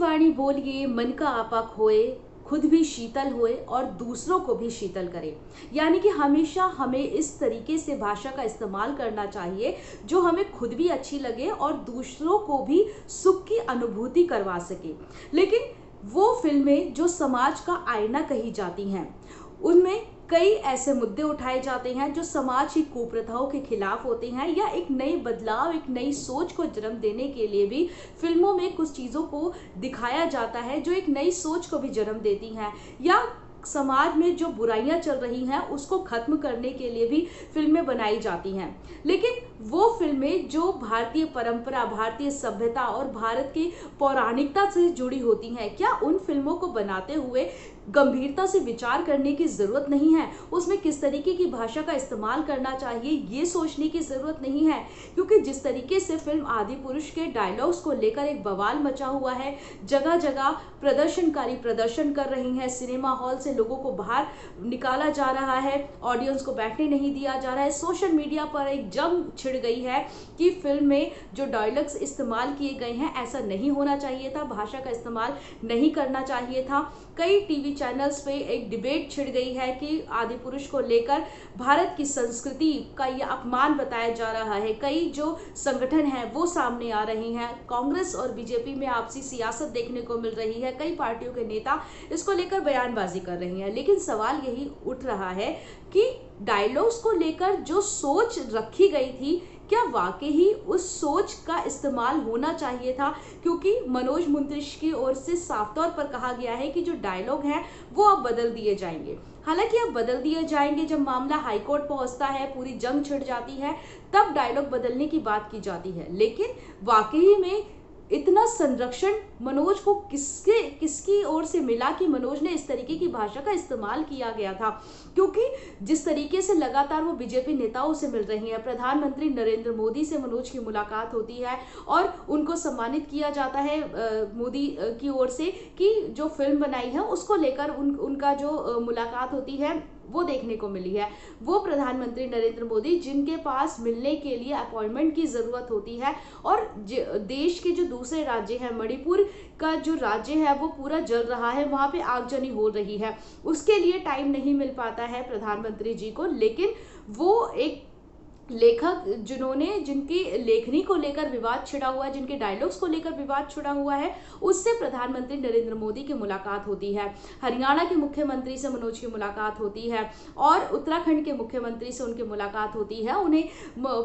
वाणी बोलिए मन का आपा खोए, खुद भी शीतल होए और दूसरों को भी शीतल करे। यानी कि हमेशा हमें इस तरीके से भाषा का इस्तेमाल करना चाहिए जो हमें खुद भी अच्छी लगे और दूसरों को भी सुख की अनुभूति करवा सके। लेकिन वो फिल्में जो समाज का आईना कही जाती हैं, उनमें कई ऐसे मुद्दे उठाए जाते हैं जो समाज की कुप्रथाओं के खिलाफ होते हैं, या एक नई बदलाव, एक नई सोच को जन्म देने के लिए भी फिल्मों में कुछ चीज़ों को दिखाया जाता है जो एक नई सोच को भी जन्म देती हैं, या समाज में जो बुराइयां चल रही हैं उसको खत्म करने के लिए भी फिल्में बनाई जाती हैं। लेकिन वो फिल्में जो भारतीय परंपरा, भारतीय सभ्यता और भारत की पौराणिकता से जुड़ी होती हैं, क्या उन फिल्मों को बनाते हुए गंभीरता से विचार करने की ज़रूरत नहीं है? उसमें किस तरीके की भाषा का इस्तेमाल करना चाहिए ये सोचने की ज़रूरत नहीं है? क्योंकि जिस तरीके से फिल्म आदि पुरुष के डायलॉग्स को लेकर एक बवाल मचा हुआ है, जगह जगह प्रदर्शनकारी प्रदर्शन कर रही हैं, सिनेमा हॉल से लोगों को बाहर निकाला जा रहा है, ऑडियंस को बैठने नहीं दिया जा रहा है, सोशल मीडिया पर एक जंग छिड़ गई है कि फिल्म में जो डायलॉग्स इस्तेमाल किए गए हैं ऐसा नहीं होना चाहिए था, भाषा का इस्तेमाल नहीं करना चाहिए था। कई टीवी चैनल्स पे एक डिबेट छिड़ गई है कि आदि पुरुष को लेकर भारत की संस्कृति का यह अपमान बताया जा रहा है। कई जो संगठन हैं वो सामने आ रही हैं, कांग्रेस और बीजेपी में आपसी सियासत देखने को मिल रही है, कई पार्टियों के नेता इसको लेकर बयानबाजी कर रही हैं। लेकिन सवाल यही उठ रहा है कि डायलॉग्स को लेकर जो सोच रखी गई थी, क्या वाकई ही उस सोच का इस्तेमाल होना चाहिए था? क्योंकि मनोज मुंतशिर की ओर से साफ तौर पर कहा गया है कि जो डायलॉग हैं वो अब बदल दिए जाएंगे। हालांकि अब बदल दिए जाएंगे, जब मामला हाईकोर्ट पहुंचता है, पूरी जंग छिड़ जाती है, तब डायलॉग बदलने की बात की जाती है। लेकिन वाकई में इतना संरक्षण मनोज को किसकी ओर से मिला कि मनोज ने इस तरीके की भाषा का इस्तेमाल किया गया था? क्योंकि जिस तरीके से लगातार वो बीजेपी नेताओं से मिल रही हैं, प्रधानमंत्री नरेंद्र मोदी से मनोज की मुलाकात होती है और उनको सम्मानित किया जाता है मोदी की ओर से कि जो फिल्म बनाई है उसको लेकर उनका जो मुलाकात होती है वो देखने को मिली है। वो प्रधानमंत्री नरेंद्र मोदी जिनके पास मिलने के लिए अपॉइंटमेंट की ज़रूरत होती है, और देश के जो दूसरे राज्य हैं, मणिपुर का जो राज्य है वो पूरा जल रहा है, वहाँ पे आगजनी हो रही है, उसके लिए टाइम नहीं मिल पाता है प्रधानमंत्री जी को। लेकिन वो एक लेखक जिनकी लेखनी को लेकर विवाद छिड़ा हुआ है, जिनके डायलॉग्स को लेकर विवाद छिड़ा हुआ है, उससे प्रधानमंत्री नरेंद्र मोदी की मुलाकात होती है। हरियाणा के मुख्यमंत्री से मनोज की मुलाकात होती है और उत्तराखंड के मुख्यमंत्री से उनकी मुलाकात होती है। उन्हें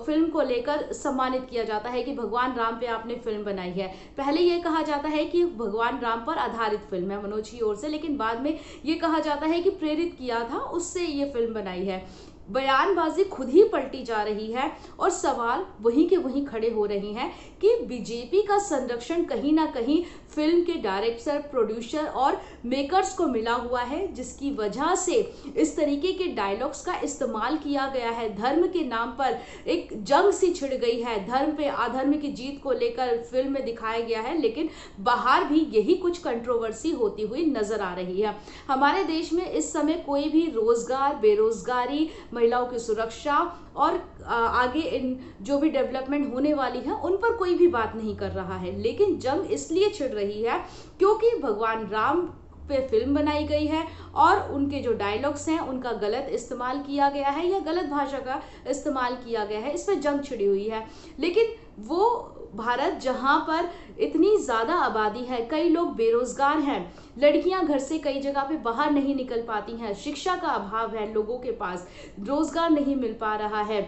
फिल्म को लेकर सम्मानित किया जाता है कि भगवान राम पे आपने फिल्म बनाई है। पहले ये कहा जाता है कि भगवान राम पर आधारित फिल्म है मनोज की ओर से, लेकिन बाद में ये कहा जाता है कि प्रेरित किया था, उससे ये फिल्म बनाई है। बयानबाजी खुद ही पलटी जा रही है और सवाल वहीं के वहीं खड़े हो रहे हैं कि बीजेपी का संरक्षण कहीं ना कहीं फिल्म के डायरेक्टर, प्रोड्यूसर और मेकर्स को मिला हुआ है, जिसकी वजह से इस तरीके के डायलॉग्स का इस्तेमाल किया गया है। धर्म के नाम पर एक जंग सी छिड़ गई है, धर्म पे अधर्म की जीत को लेकर फिल्म में दिखाया गया है, लेकिन बाहर भी यही कुछ कंट्रोवर्सी होती हुई नजर आ रही है। हमारे देश में इस समय कोई भी रोजगार, बेरोजगारी, महिलाओं की सुरक्षा और आगे इन जो भी डेवलपमेंट होने वाली है उन पर कोई भी बात नहीं कर रहा है। लेकिन जंग इसलिए छिड़ रही है क्योंकि भगवान राम पे फिल्म बनाई गई है और उनके जो डायलॉग्स हैं उनका गलत इस्तेमाल किया गया है या गलत भाषा का इस्तेमाल किया गया है, इस पर जंग छिड़ी हुई है। लेकिन वो भारत जहां पर इतनी ज़्यादा आबादी है, कई लोग बेरोजगार हैं, लड़कियां घर से कई जगह पे बाहर नहीं निकल पाती हैं, शिक्षा का अभाव है, लोगों के पास रोजगार नहीं मिल पा रहा है,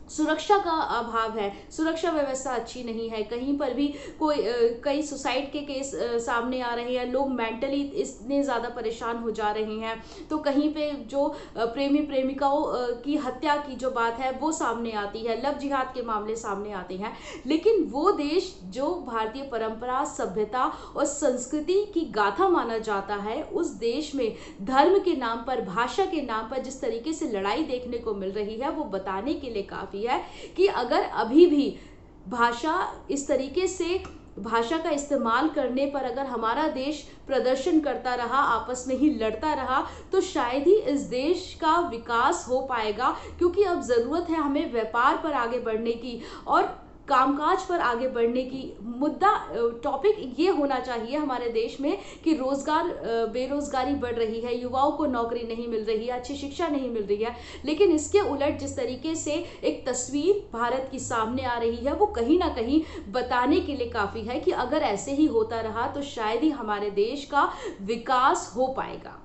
सुरक्षा का अभाव है, सुरक्षा व्यवस्था अच्छी नहीं है, कहीं पर भी कई सुसाइड के केस सामने आ रहे हैं, लोग मेंटली इतने ज़्यादा परेशान हो जा रहे हैं, तो कहीं पे जो प्रेमी प्रेमिकाओं की हत्या की जो बात है वो सामने आती है, लव जिहाद के मामले सामने आते हैं। लेकिन वो देश जो भारतीय परंपरा, सभ्यता और संस्कृति की गाथा माना जाता है, उस देश में धर्म के नाम पर, भाषा के नाम पर जिस तरीके से लड़ाई देखने को मिल रही है वो बताने के लिए काफ़ी है कि अगर अभी भी भाषा इस तरीके से भाषा का इस्तेमाल करने पर अगर हमारा देश प्रदर्शन करता रहा, आपस में ही लड़ता रहा, तो शायद ही इस देश का विकास हो पाएगा। क्योंकि अब ज़रूरत है हमें व्यापार पर आगे बढ़ने की, और कामकाज पर आगे बढ़ने की मुद्दा टॉपिक ये होना चाहिए हमारे देश में कि रोजगार बेरोजगारी बढ़ रही है, युवाओं को नौकरी नहीं मिल रही है, अच्छी शिक्षा नहीं मिल रही है। लेकिन इसके उलट जिस तरीके से एक तस्वीर भारत की सामने आ रही है वो कहीं ना कहीं बताने के लिए काफी है कि अगर ऐसे ही होता रहा तो शायद ही हमारे देश का विकास हो पाएगा।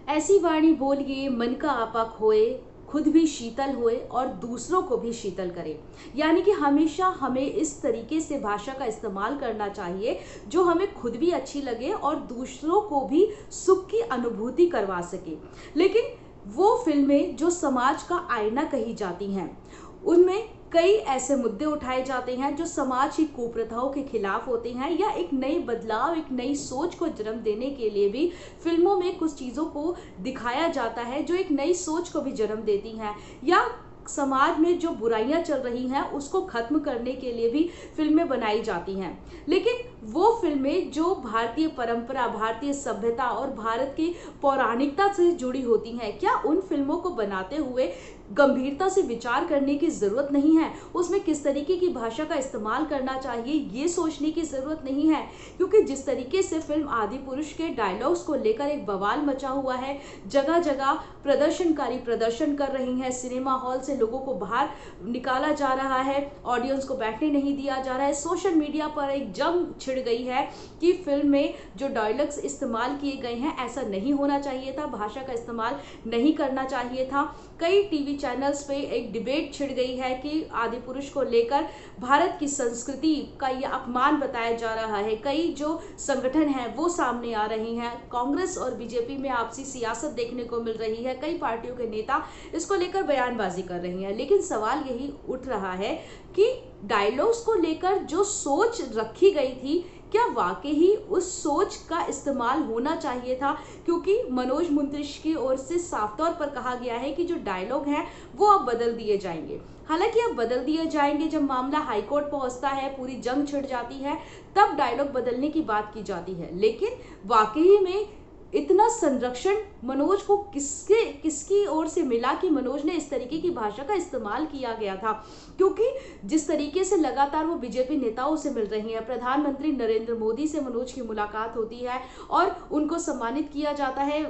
ऐसी वाणी बोलिए मन का आपा खोए, खुद भी शीतल होए और दूसरों को भी शीतल करे। यानी कि हमेशा हमें इस तरीके से भाषा का इस्तेमाल करना चाहिए जो हमें खुद भी अच्छी लगे और दूसरों को भी सुख की अनुभूति करवा सके। लेकिन वो फिल्में जो समाज का आईना कही जाती हैं उनमें कई ऐसे मुद्दे उठाए जाते हैं जो समाज की कुप्रथाओं के खिलाफ होते हैं या एक नई बदलाव, एक नई सोच को जन्म देने के लिए भी फिल्मों में कुछ चीज़ों को दिखाया जाता है जो एक नई सोच को भी जन्म देती हैं या समाज में जो बुराइयां चल रही हैं उसको खत्म करने के लिए भी फिल्में बनाई जाती हैं। लेकिन वो फिल्में जो भारतीय परंपरा, भारतीय सभ्यता और भारत की पौराणिकता से जुड़ी होती हैं, क्या उन फिल्मों को बनाते हुए गंभीरता से विचार करने की जरूरत नहीं है? उसमें किस तरीके की भाषा का इस्तेमाल करना चाहिए ये सोचने की जरूरत नहीं है? क्योंकि जिस तरीके से फिल्म आदि पुरुष के डायलॉग्स को लेकर एक बवाल मचा हुआ है, जगह जगह प्रदर्शनकारी प्रदर्शन कर रही हैं, सिनेमा हॉल से लोगों को बाहर निकाला जा रहा है, ऑडियंस को बैठने नहीं दिया जा रहा है, सोशल मीडिया पर एक जंग छिड़ गई है कि फिल्म में जो डायलॉग्स इस्तेमाल किए गए हैं ऐसा नहीं होना चाहिए था, भाषा का इस्तेमाल नहीं करना चाहिए था। कई टीवी चैनल्स पे एक डिबेट छिड़ गई है कि आदि पुरुष को लेकर भारत की संस्कृति का ये अपमान बताया जा रहा है। कई जो संगठन हैं वो सामने आ रही हैं, कांग्रेस और बीजेपी में आपसी सियासत देखने को मिल रही है, कई पार्टियों के नेता इसको लेकर बयानबाजी कर रही हैं। लेकिन सवाल यही उठ रहा है कि डायलॉग्स को लेकर जो सोच रखी गई थी क्या वाकई ही उस सोच का इस्तेमाल होना चाहिए था? क्योंकि मनोज मुंतशिर की ओर से साफ तौर पर कहा गया है कि जो डायलॉग हैं वो अब बदल दिए जाएंगे। हालांकि अब बदल दिए जाएंगे, जब मामला हाईकोर्ट पहुंचता है, पूरी जंग छिड़ जाती है, तब डायलॉग बदलने की बात की जाती है। लेकिन वाकई में इतना संरक्षण मनोज को किसकी ओर से मिला कि मनोज ने इस तरीके की भाषा का इस्तेमाल किया गया था? क्योंकि जिस तरीके से लगातार वो बीजेपी नेताओं से मिल रही हैं, प्रधानमंत्री नरेंद्र मोदी से मनोज की मुलाकात होती है और उनको सम्मानित किया जाता है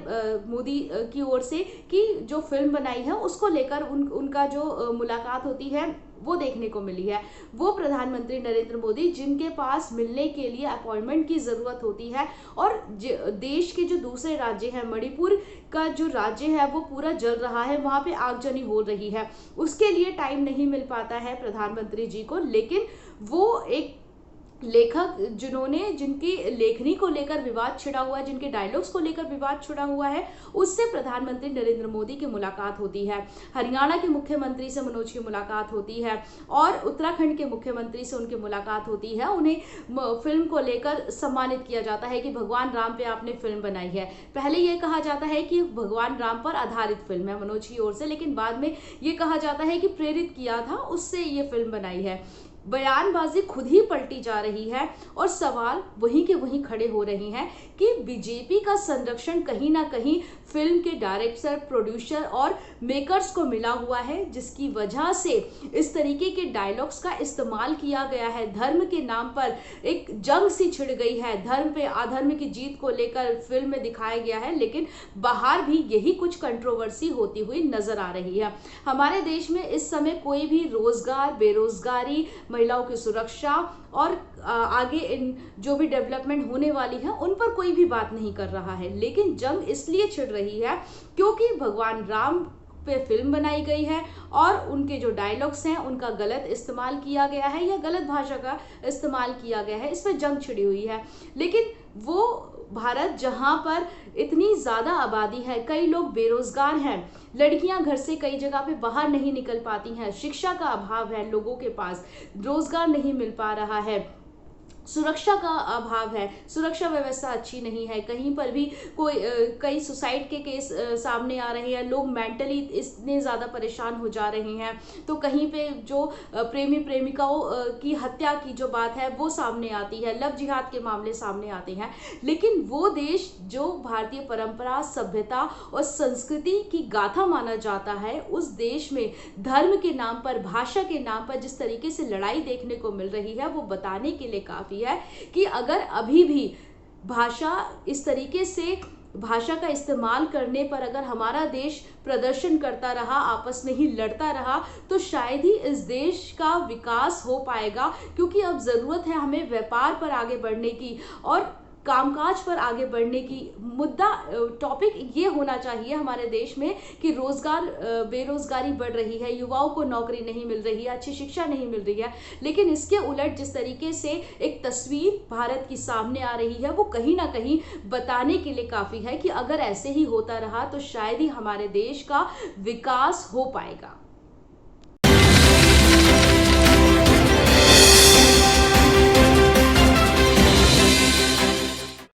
मोदी की ओर से कि जो फिल्म बनाई है उसको लेकर उनका जो मुलाकात होती है वो देखने को मिली है। वो प्रधानमंत्री नरेंद्र मोदी जिनके पास मिलने के लिए अपॉइंटमेंट की जरूरत होती है और देश के जो दूसरे राज्य हैं, मणिपुर का जो राज्य है वो पूरा जल रहा है, वहां पे आगजनी हो रही है, उसके लिए टाइम नहीं मिल पाता है प्रधानमंत्री जी को। लेकिन वो एक लेखक जिनकी लेखनी को लेकर विवाद छिड़ा हुआ है, जिनके डायलॉग्स को लेकर विवाद छिड़ा हुआ है, उससे प्रधानमंत्री नरेंद्र मोदी की मुलाकात होती है। हरियाणा के मुख्यमंत्री से मनोज की मुलाकात होती है और उत्तराखंड के मुख्यमंत्री से उनकी मुलाकात होती है। उन्हें फिल्म को लेकर सम्मानित किया जाता है कि भगवान राम पे आपने फिल्म बनाई है। पहले यह कहा जाता है कि भगवान राम पर आधारित फिल्म है मनोज की ओर से, लेकिन बाद में ये कहा जाता है कि प्रेरित किया था, उससे ये फिल्म बनाई है। बयानबाजी खुद ही पलटी जा रही है और सवाल वहीं के वहीं खड़े हो रहे हैं कि बीजेपी का संरक्षण कहीं ना कहीं फिल्म के डायरेक्टर, प्रोड्यूसर और मेकर्स को मिला हुआ है, जिसकी वजह से इस तरीके के डायलॉग्स का इस्तेमाल किया गया है। धर्म के नाम पर एक जंग सी छिड़ गई है, धर्म पे अधर्म की जीत को लेकर फिल्म में दिखाया गया है, लेकिन बाहर भी यही कुछ कंट्रोवर्सी होती हुई नजर आ रही है। हमारे देश में इस समय कोई भी रोजगार, बेरोजगारी, महिलाओं की सुरक्षा और आगे इन जो भी डेवलपमेंट होने वाली है उन पर कोई भी बात नहीं कर रहा है। लेकिन जंग इसलिए छिड़ रही है क्योंकि भगवान राम पे फिल्म बनाई गई है और उनके जो डायलॉग्स हैं उनका गलत इस्तेमाल किया गया है या गलत भाषा का इस्तेमाल किया गया है, इस पर जंग छिड़ी हुई है। लेकिन वो भारत जहां पर इतनी ज्यादा आबादी है, कई लोग बेरोजगार हैं, लड़कियां घर से कई जगह पे बाहर नहीं निकल पाती हैं, शिक्षा का अभाव है, लोगों के पास रोजगार नहीं मिल पा रहा है, सुरक्षा का अभाव है, सुरक्षा व्यवस्था अच्छी नहीं है, कहीं पर भी कोई कई सुसाइड के केस सामने आ रहे हैं, लोग मेंटली इतने ज़्यादा परेशान हो जा रहे हैं। तो कहीं पे जो प्रेमी प्रेमिकाओं की हत्या की जो बात है वो सामने आती है, लव जिहाद के मामले सामने आते हैं। लेकिन वो देश जो भारतीय परंपरा, सभ्यता और संस्कृति की गाथा माना जाता है, उस देश में धर्म के नाम पर, भाषा के नाम पर जिस तरीके से लड़ाई देखने को मिल रही है, वो बताने के लिए काफ़ी है कि अगर अभी भी भाषा इस तरीके से भाषा का इस्तेमाल करने पर अगर हमारा देश प्रदर्शन करता रहा, आपस में ही लड़ता रहा, तो शायद ही इस देश का विकास हो पाएगा। क्योंकि अब ज़रूरत है हमें व्यापार पर आगे बढ़ने की और कामकाज पर आगे बढ़ने की। मुद्दा टॉपिक ये होना चाहिए हमारे देश में कि रोजगार, बेरोजगारी बढ़ रही है, युवाओं को नौकरी नहीं मिल रही है, अच्छी शिक्षा नहीं मिल रही है। लेकिन इसके उलट जिस तरीके से एक तस्वीर भारत की सामने आ रही है, वो कहीं ना कहीं बताने के लिए काफ़ी है कि अगर ऐसे ही होता रहा तो शायद ही हमारे देश का विकास हो पाएगा।